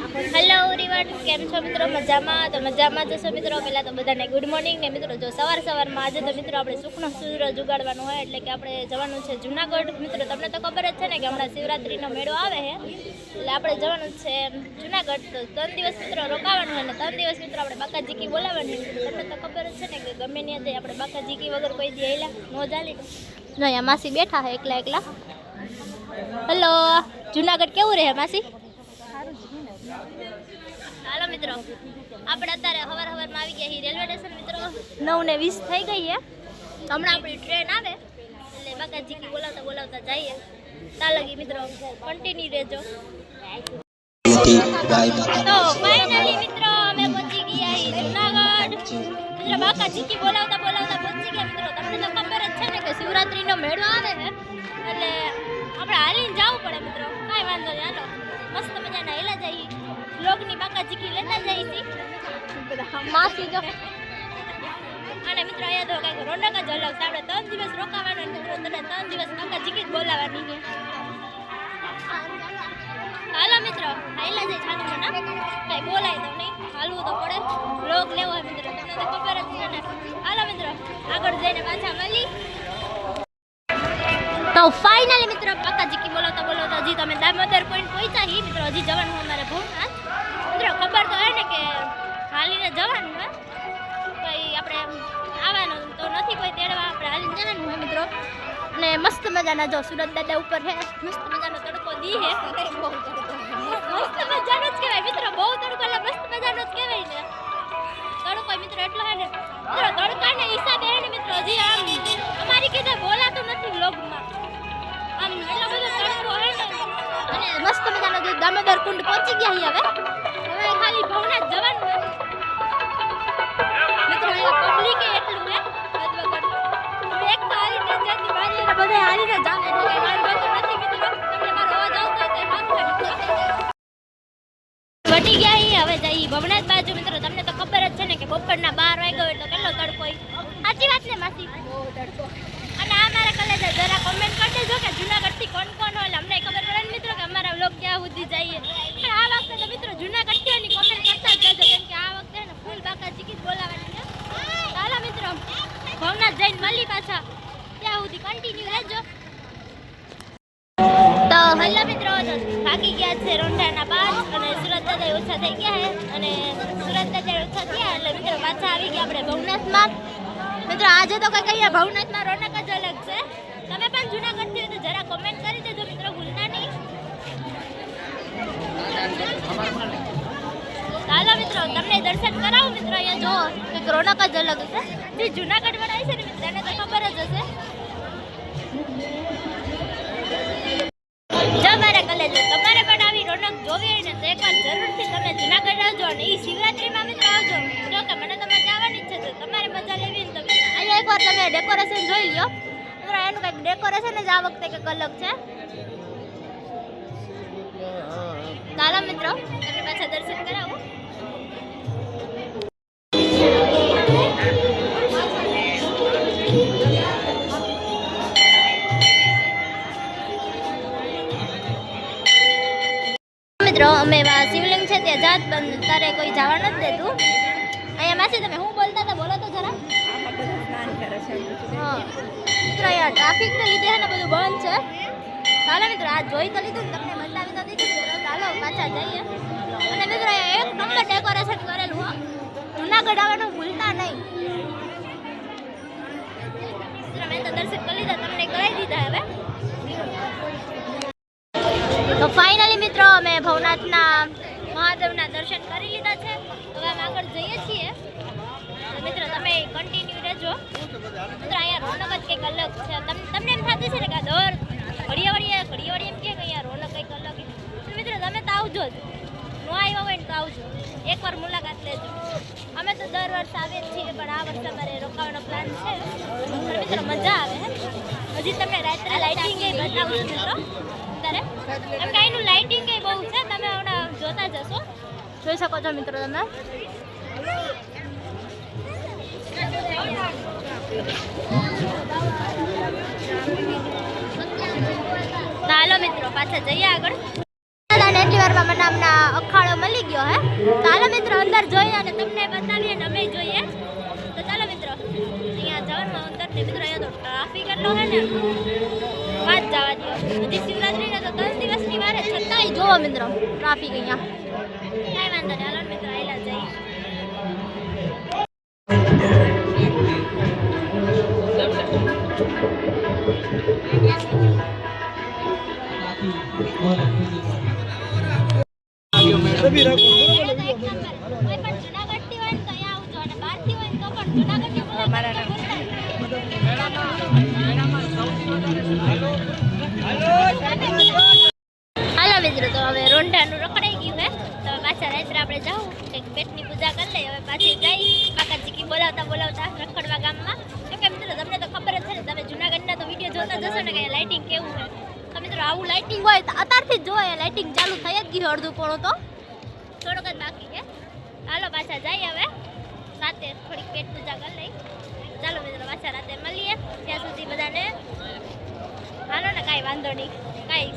Hello everyone, કેમ છો મિત્રો? મજામાં? તો મજામાં જશો મિત્રો. પહેલાં તો બધાને ગુડ મોર્નિંગ ને મિત્રો. જો સવારમાં આજે તો મિત્રો આપણે સુખનો સૂરજ ઉગાડવાનું હોય એટલે કે આપણે જવાનું છે જુનાગઢ. મિત્રો તમને તો ખબર જ છે ને કે હમણાં શિવરાત્રિનો મેળો આવે છે એટલે આપણે જવાનું છે જુનાગઢ. તો 3 દિવસ મિત્રો રોકાવાનું હોય ને 3 દિવસ મિત્રો આપણે બાકાજીકી બોલાવવાની. તમને તો ખબર જ છે ને કે ગમે ત્યાં જઈએ આપણે બાકાજીકી વગર કોઈ દી હેલા ન ચાલી. જો અહીંયા માસી બેઠા છે એકલા. હેલો, જુનાગઢ કેવું રહે માસી? હાલો મિત્રો, આપણે અત્યારે સવારમાં આવી ગયા છીએ રેલવે સ્ટેશન મિત્રો. 9:20 થઈ ગઈ છે. હમણાં આપણી ટ્રેન આવે એટલે બાકાજીકી બોલાવતા જઈએ. ત્યાં લગી મિત્રો કન્ટિન્યુ રહેજો. તો ફાઇનલી મિત્રો અમે પહોંચી ગયા છીએ જુનાગઢ. મિત્રો બાકાજીકી બોલાવતા પહોંચી ગયા મિત્રો. તમને તો ખબર જ છે ને કે શિવરાત્રીનો મેળો આવે છે એટલે આપણે હાલીને જવું પડે મિત્રો. કાંઈ વાંધો નહીં, હાલો મસ્ત મજાના હેલા જઈએ. લોગની બાકાજીકી લેતા જઈએ છીએ માસી જો. અને મિત્રો અહીંયા તો કંઈક રોનક જ અલગ છે. આપણે 3 દિવસ રોકાવાના મિત્રો. તને 3 દિવસ બાકાજીકી જ બોલાવવાની છે. હાલો મિત્રો, હાઈલા જઈ છાનું મને કંઈ બોલાય તો નહીં, હાલવું તો પડે. લોગ લેવો હોય મિત્રો, તમને તો ખબર જ છે ને. હાલો મિત્રો, આગળ જઈને પાછા મળી. તો ફાઇનલી મિત્રો બાકાજીકી બોલાવતા હજી તમે દામોદર પોઈન્ટ પહોંચ્યા છીએ મિત્રો. હજી જવાનું અમારે ભવનાથ મિત્રો. ખબર તો હોય ને કે હાલીને જવાનું હોય, કંઈ આપણે આવવાનું તો નથી કોઈ તેડવા, આપણે હાલીને જવાનું હોય મિત્રો. અને મસ્ત મજાના જો સુરત દાદા ઉપર છે, મસ્ત મજાનો તડકો દી છે. મસ્ત મજાનો જ કહેવાય મિત્રો. બહુ તડકો એટલે મસ્ત મજાનો જ કહેવાય ને તડકો મિત્રો. એટલો હે ને મિત્રો તડકાને હિસાબે હે ને મિત્રો હજી આમ અમારી કીધે બોલાતું નથી વ્લોગમાં. આમ એટલો બધો તડકો હે ને. અને મસ્ત મજાનો જે દામોદર કુંડ પહોંચી ગયા હવે ખાલી ભવનાથ જવાનું હે મિત્રો. અહીંયા પબ્લિક એટલું હે એક તો હારીને જતી વારીને બધા હારીને જાવ એટલે કઈ મારું બેઠું નથી મિત્રો. તમને મારો અવાજ આવતો હોય તો મારું ઘટી ગયા છીએ. હવે જઈએ ભવનાથ બાજુ મિત્રો. તમને તો ખબર જ છે ને કે બપોરના 12 વાગ્યો એટલે કેટલો તડકો હોય. સાચી વાત ને માસી? બહુ તડકો. અને આ મારા કલેજ જરા કોમેન્ટ કરી દેજો કે જુનાગઢથી કોણ હોય એટલે અમને ખબર પડે ને મિત્રો કે અમારા વ્લોગ ક્યાં સુધી જઈએ. પણ આ વખતે તો મિત્રો જુનાગઢથી એની કોમેન્ટ કરતા જ જજો કેમ કે આ વખતે ને ફૂલ બાકાજીકી બોલાવવાની છે. ચાલો મિત્રો ભવનાથ જઈને મળી પાછા, ત્યાં સુધી કન્ટિન્યુ રહેજો. તો હેલો મિત્રો, ભાગી ગયા છે રોંઢાના 5 અને સુરત દાદા ઓછા થઈ ગયા છે. અને સુરત દાદા ઓછા થયા એટલે મિત્રો પાછા આવી ગયા આપણે ભવનાથમાં મિત્રો. આજે તો કંઈક અહીંયા ભવનાથમાં રોનક જ અલગ છે. તમે પણ જુનાગઢથી હોય તો જરા કોમેન્ટ કરી દેજો મિત્રો, ભૂલતા નહીં. ચાલો મિત્રો તમને દર્શન કરાવું મિત્રો. અહીંયા જો કંઈક રોનક જ અલગ છે. જે જુનાગઢ વાળા છે ને મિત્રો એને તો ખબર જ હશે. જો મારા કલેજો તમારે પણ આવી રોનક જોવી હોય ને તો એકવાર જરૂરથી તમે જુનાગઢ આવજો. અને એ શિવરાત્રીમાં મિત્રો આવજો. જો કે મને તો મજા આવવાની જ છે, તો તમારે મજા લેવી ને તો અહીંયા એકવાર તમે ડેકોરેશન જોઈ લો મિત્રો. એનું કંઈક ડેકોરેશન જ આ વખતે કંઈક અલગ છે. ચાલો મિત્રો તમને પાછા દર્શન કરાવો. મિત્રો અમે શિવલિંગ છે ત્યાં જાત બંધ, તારે કોઈ જવા નથી દેતું. અહીંયા માસી તમે શું બોલતા હતા બોલો તો જરા. હા મિત્રો અહીંયા ટ્રાફિકને લીધે છે ને બધું બંધ છે. ચાલો મિત્રો આ જોઈ તો લીધું ને, તમને બતાવી તો દીધું મિત્રો. ચાલો પાછા જઈએ. અને મિત્રો અહીંયા એક નંબર ડેકોરેશન કરેલું હો. જુનાગઢ આવવાનું ભૂલતા નહીં મિત્રો. મેં તો દર્શન કરી લીધા, તમને કરાવી દીધા. હવે તો ફાઇનલી મિત્રો અમે ભવનાથના મહાદેવના દર્શન કરી લીધા છે. હવે અમે આગળ જઈએ છીએ. તો મિત્રો તમે કન્ટિન્યુ રહેજો મિત્રો. અહીંયા રોનક જ કંઈક અલગ છે. તમને એમ થતી છે ને કે દર ઘડિયાવાળી એમ કે અહીંયા રોનક કંઈક અલગ. મિત્રો તમે તો આવજો જ, ન આવ્યા હોય ને તો આવજો, એકવાર મુલાકાત લેજો. અમે તો દર વર્ષે આવીએ જ છીએ પણ આ વર્ષે અમારે રોકાવાનો પ્લાન છે. મિત્રો મજા આવે હજી તમને રાત્રે લાઇટિંગ એ બતાવું છું મિત્રો. એમ કે એનું લાઇટિંગ એ બહુ છે, તમે હમણાં જોતા જશો, જોઈ શકો છો મિત્રો તમે. ચાલો મિત્રો પાછા જઈએ આગળ. એટલી વારમાં મને આમના અખાડો મળી ગયો હે. તો ચાલો મિત્રો અંદર જોઈએ અને તમને બતાવીએ ને અમે જોઈએ. તો ચાલો મિત્રો અહીંયા જવાનું અંદર ને મિત્રો અહીંયા તો ટ્રાફિક એટલો હે ને વાત જવા દો. હજી શિવરાત્રીને તો 10 દિવસની વાર છે છતાંય જોવો મિત્રો ટ્રાફિક અહીંયા. કાંઈ વાંધો નહીં, હાલો ને મિત્રો આયલા જઈએ. કોઈ પણ જુનાગઢથી હોય ને તો અહીંયા આવજો અને બહારથી હોય ને તો પણ જુનાગઢની મુલાકાત ભૂલતા હાલો મિત્રો, તો હવે રોંઢાનું રખડાઈ ગયું હે. તો પાછા રાત્રે આપણે જાઉં કંઈક પેટની પૂજા કરી લઈએ. હવે પાછી જઈ બાકાજી બોલાવતા બોલાવતા રખડવા ગામમાં. કેમ કે મિત્રો તમને તો ખબર જ છે ને, તમે જુનાગઢના તો વિડીયો જોતા જશો ને કે લાઇટિંગ કેવું છે. તો મિત્રો આવું લાઇટિંગ હોય તો અત્યારથી જ જોવાય. લાઇટિંગ ચાલુ થઈ જ ગયું અડધું પોણું, તો થોડુંક જ બાકી છે. હાલો પાછા જઈએ હવે રાતે થોડીક પેટ પૂજા કરી લઈ. ચાલો મિત્રો પાછા રાતે મળીએ. ત્યાં સુધી બધાને હાલો ને, કાંઈ વાંધો નહીં, કાંઈ